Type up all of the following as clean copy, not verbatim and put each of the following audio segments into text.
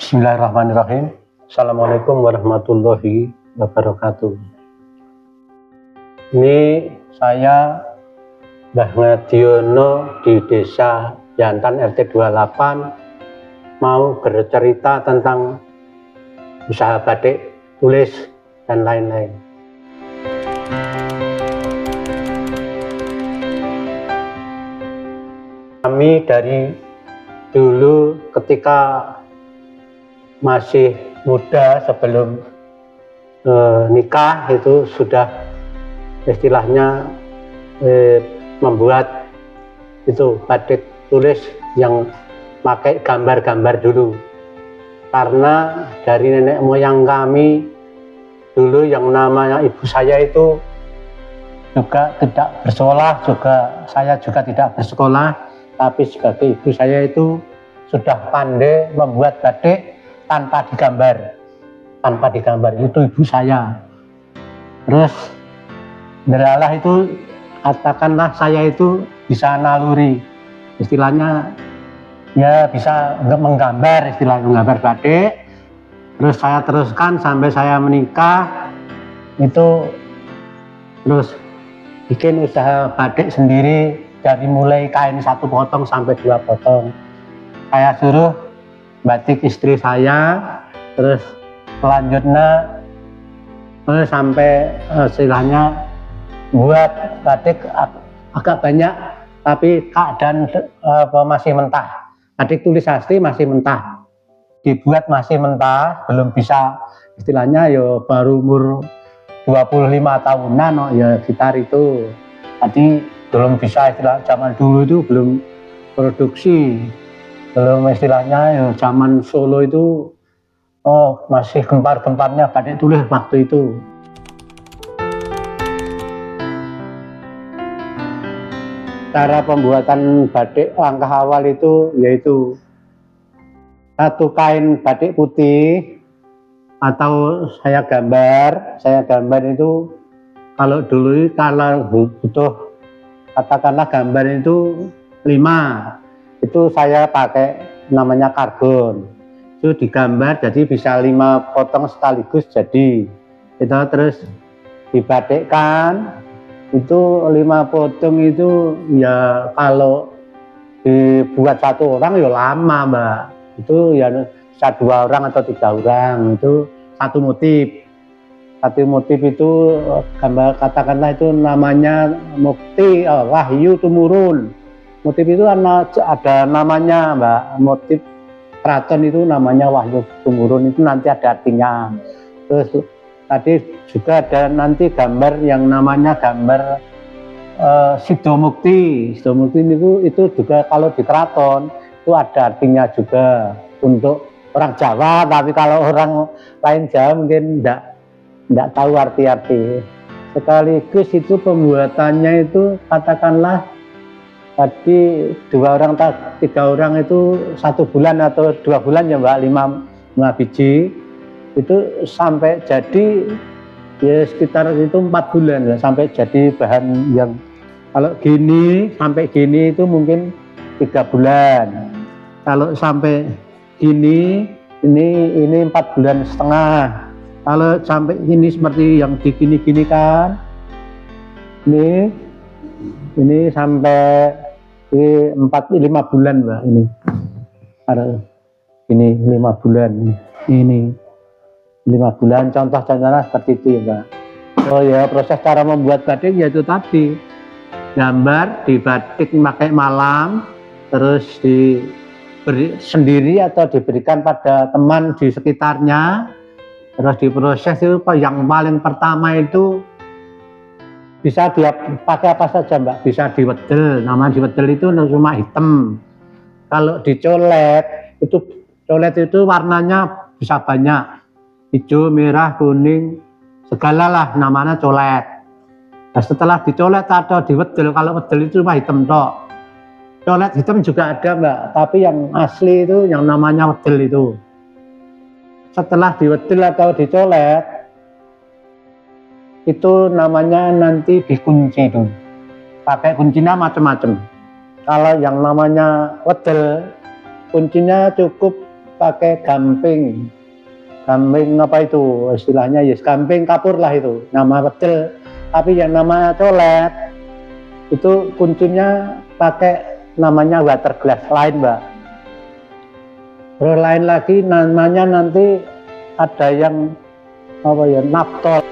Bismillahirrahmanirrahim. Assalamualaikum warahmatullahi wabarakatuh. Ini saya Mbah Ngadiono di Desa Jantan RT 28 mau bercerita tentang usaha batik tulis dan lain-lain. Kami dari dulu ketika masih muda sebelum nikah itu sudah istilahnya membuat itu batik tulis yang pakai gambar-gambar dulu, karena dari nenek moyang kami dulu yang namanya ibu saya itu juga tidak bersekolah, saya juga tidak bersekolah, tapi sebagai ibu saya itu sudah pandai membuat batik tanpa digambar itu ibu saya. Terus beralah itu katakanlah saya itu bisa naluri, istilahnya ya bisa menggambar, istilahnya menggambar batik. Terus saya teruskan sampai saya menikah itu, terus bikin usaha batik sendiri dari mulai kain 1 potong sampai 2 potong. Saya suruh batik istri saya, terus selanjutnya sampai istilahnya buat batik agak banyak, tapi keadaan masih mentah. Batik tulis asli masih mentah, dibuat masih mentah, belum bisa, istilahnya ya baru umur 25 tahunan ya sekitar itu. Tadi belum bisa, istilah zaman dulu itu belum produksi, belum istilahnya ya zaman Solo itu masih gempar-gemparnya batik tulis waktu itu. Cara pembuatan batik langkah awal itu yaitu satu kain batik putih atau saya gambar itu, kalau dulu kalau butuh katakanlah gambar itu 5, itu saya pakai namanya karbon, itu digambar jadi bisa 5 potong sekaligus jadi itu, terus dibatikkan itu 5 potong itu ya itu dibuat 1 orang ya lama Mbak, itu ya bisa 2 orang atau 3 orang, itu satu motif itu gambar, katakanlah itu namanya Mukti Wahyu Tumurun. Motif itu ada namanya Mbak, motif keraton itu namanya Wahyu Tumurun, itu nanti ada artinya. Terus tadi juga ada nanti gambar yang namanya gambar Sidomukti itu juga kalau di keraton itu ada artinya juga untuk orang Jawa, tapi kalau orang lain Jawa mungkin tidak tahu arti-arti. Sekaligus itu pembuatannya itu katakanlah tadi 2 orang 3 orang itu 1 bulan atau 2 bulan ya Mbak, 5 biji itu sampai jadi ya sekitar itu 4 bulan ya, sampai jadi bahan yang kalau gini sampai gini itu mungkin 3 bulan, kalau sampai gini ini 4 bulan setengah, kalau sampai ini seperti yang di gini kan ini sampai 5 bulan Mbak, ini 5 bulan, ini 5 bulan, contoh-contohnya seperti itu ya Mbak. Oh ya, proses cara membuat batik yaitu tadi gambar dibatik pakai malam, terus diberi sendiri atau diberikan pada teman di sekitarnya, terus diproses. Itu yang paling pertama itu bisa dia pakai apa saja Mbak, bisa diwedel, namanya diwedel itu cuma hitam. Kalau dicolet itu warnanya bisa banyak, hijau, merah, kuning, segalalah namanya colet. Nah, setelah dicolet atau diwedel, kalau wedel itu cuma hitam tok. Colet hitam juga ada Mbak, tapi yang asli itu yang namanya wedel itu. Setelah diwedel atau dicolet itu namanya nanti dikunci dulu, pakai kuncinya macam-macam. Kalau yang namanya wedel, kuncinya cukup pakai gamping apa itu istilahnya, yes, gamping kapur lah itu, nama pecel. Tapi yang namanya colet itu kuncinya pakai namanya water glass lain, Mbak. Terus lain lagi namanya nanti ada yang apa ya, naptol.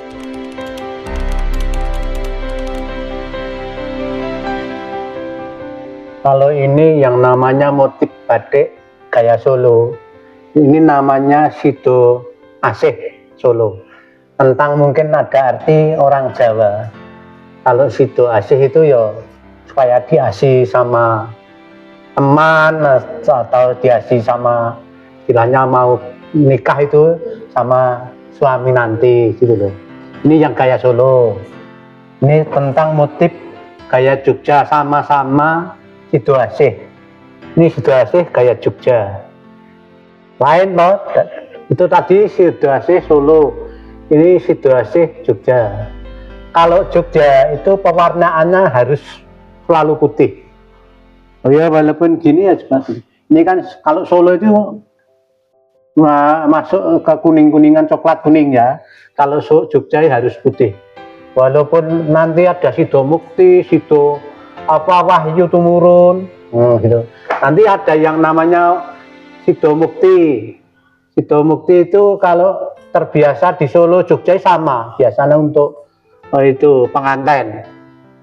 Kalau ini yang namanya motif batik gaya Solo, ini namanya Sido Asih Solo. Tentang mungkin ada arti orang Jawa. Kalau Sido Asih itu ya supaya diasih sama teman atau diasih sama istilahnya mau nikah itu sama suami nanti gitu loh. Ini yang gaya Solo. Ini tentang motif gaya Jogja, sama-sama Sido Asih. Ini Sido Asih gaya Jogja. Lain loh, itu tadi Sido Asih Solo. Ini Sido Asih Jogja. Kalau Jogja itu pewarnaannya harus selalu putih. Oh ya, walaupun gini ya seperti ini kan, kalau Solo itu masuk ke kuning-kuningan, coklat kuning ya. Kalau Jogja harus putih. Walaupun nanti ada Sido Mukti, Sido apa Wahyu Tumurun, gitu. Nanti ada yang namanya Sido Mukti. Sido Mukti itu kalau terbiasa di Solo, Jogja sama. Biasanya untuk itu pengantin.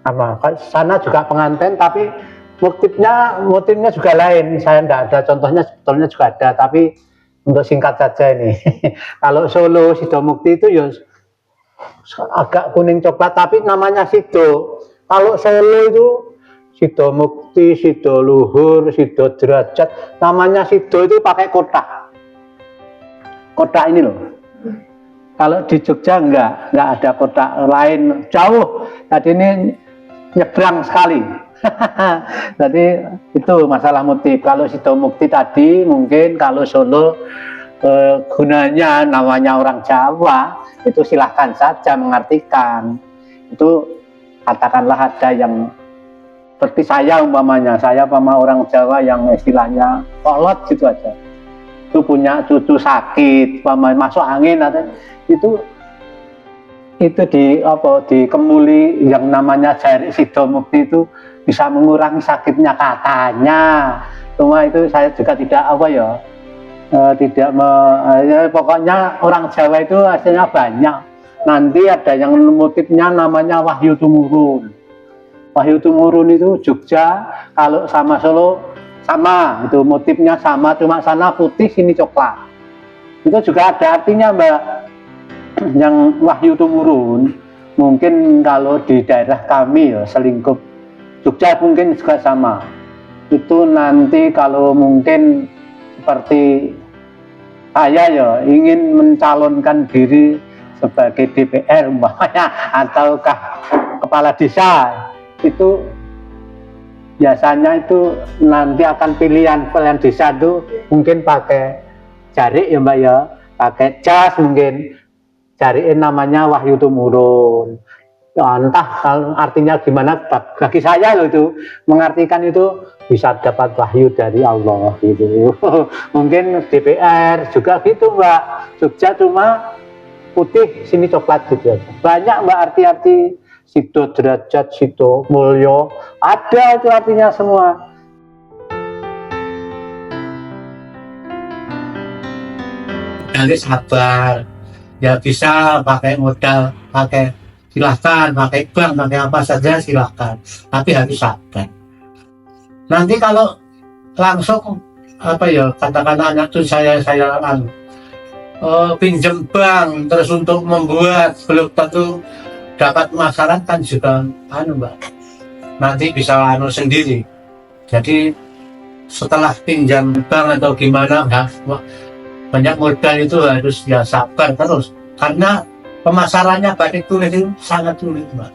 Sama sana juga pengantin, tapi motifnya juga lain. Saya enggak ada contohnya, sebetulnya juga ada, tapi untuk singkat saja ini. Kalau Solo Sido Mukti itu ya agak kuning coklat, tapi namanya Sido. Kalau Solo itu Sido Mukti, Sido Luhur, Sido Derajat. Namanya Sido itu pakai kotak. Kotak ini loh. Kalau di Jogja enggak ada kotak lain, jauh. Tadi ini nyebrang sekali. Jadi itu masalah motif. Kalau Sido Mukti tadi mungkin, kalau Solo gunanya namanya orang Jawa, itu silahkan saja mengartikan. Itu katakanlah ada yang seperti saya umpamanya, saya sama orang Jawa yang istilahnya kolot gitu aja. Itu punya cucu sakit, masuk angin, itu di kemuli yang namanya jari Sido Mukti itu bisa mengurangi sakitnya katanya. Cuma itu saya juga tidak pokoknya orang Jawa itu hasilnya banyak. Nanti ada yang motifnya namanya Wahyu Tumurun. Wahyu Tumurun itu Jogja, kalau sama Solo sama, itu motifnya sama, cuma sana putih sini coklat. Itu juga ada artinya, Mbak. Yang Wahyu Tumurun mungkin kalau di daerah kami ya, Selingkup Jogja mungkin juga sama. Itu nanti kalau mungkin seperti saya ya ingin mencalonkan diri sebagai DPR umpamanya, ataukah kepala desa, itu biasanya itu nanti akan pilihan desa itu mungkin pakai jarik ya, Mbak ya, pakai jas, mungkin cariin namanya Wahyu Tumurun. Ya, entah artinya gimana, bagi saya loh itu mengartikan itu bisa dapat wahyu dari Allah gitu. Mungkin DPR juga gitu, Mbak. Jogja cuma putih sini coklat gitu aja. Banyak, Mbak, arti-arti Sido Derajat, Sido Mulyo, ada itu artinya semua. Jadi sabar, ya bisa pakai modal, silahkan, pakai bank, pakai apa saja silahkan, tapi harus sabar. Nanti kalau langsung katakan anak tuh saya pinjam bank terus untuk membuat, belum tentu dapat masalah kan juga Mbak, nanti bisa sendiri. Jadi setelah pinjam bank atau gimana, banyak modal itu harus ya sabar terus, karena pemasarannya batik tulis itu sangat sulit, Mbak.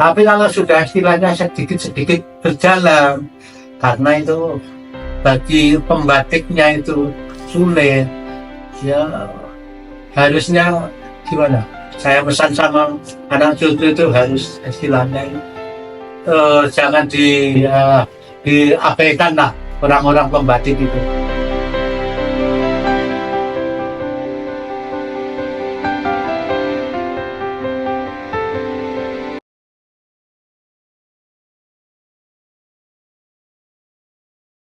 Tapi kalau sudah istilahnya sedikit-sedikit berjalan, karena itu bagi pembatiknya itu sulit, ya harusnya gimana? Saya pesan sama anak cucu itu harus istilahnya jangan diabaikan lah orang-orang pembatik itu.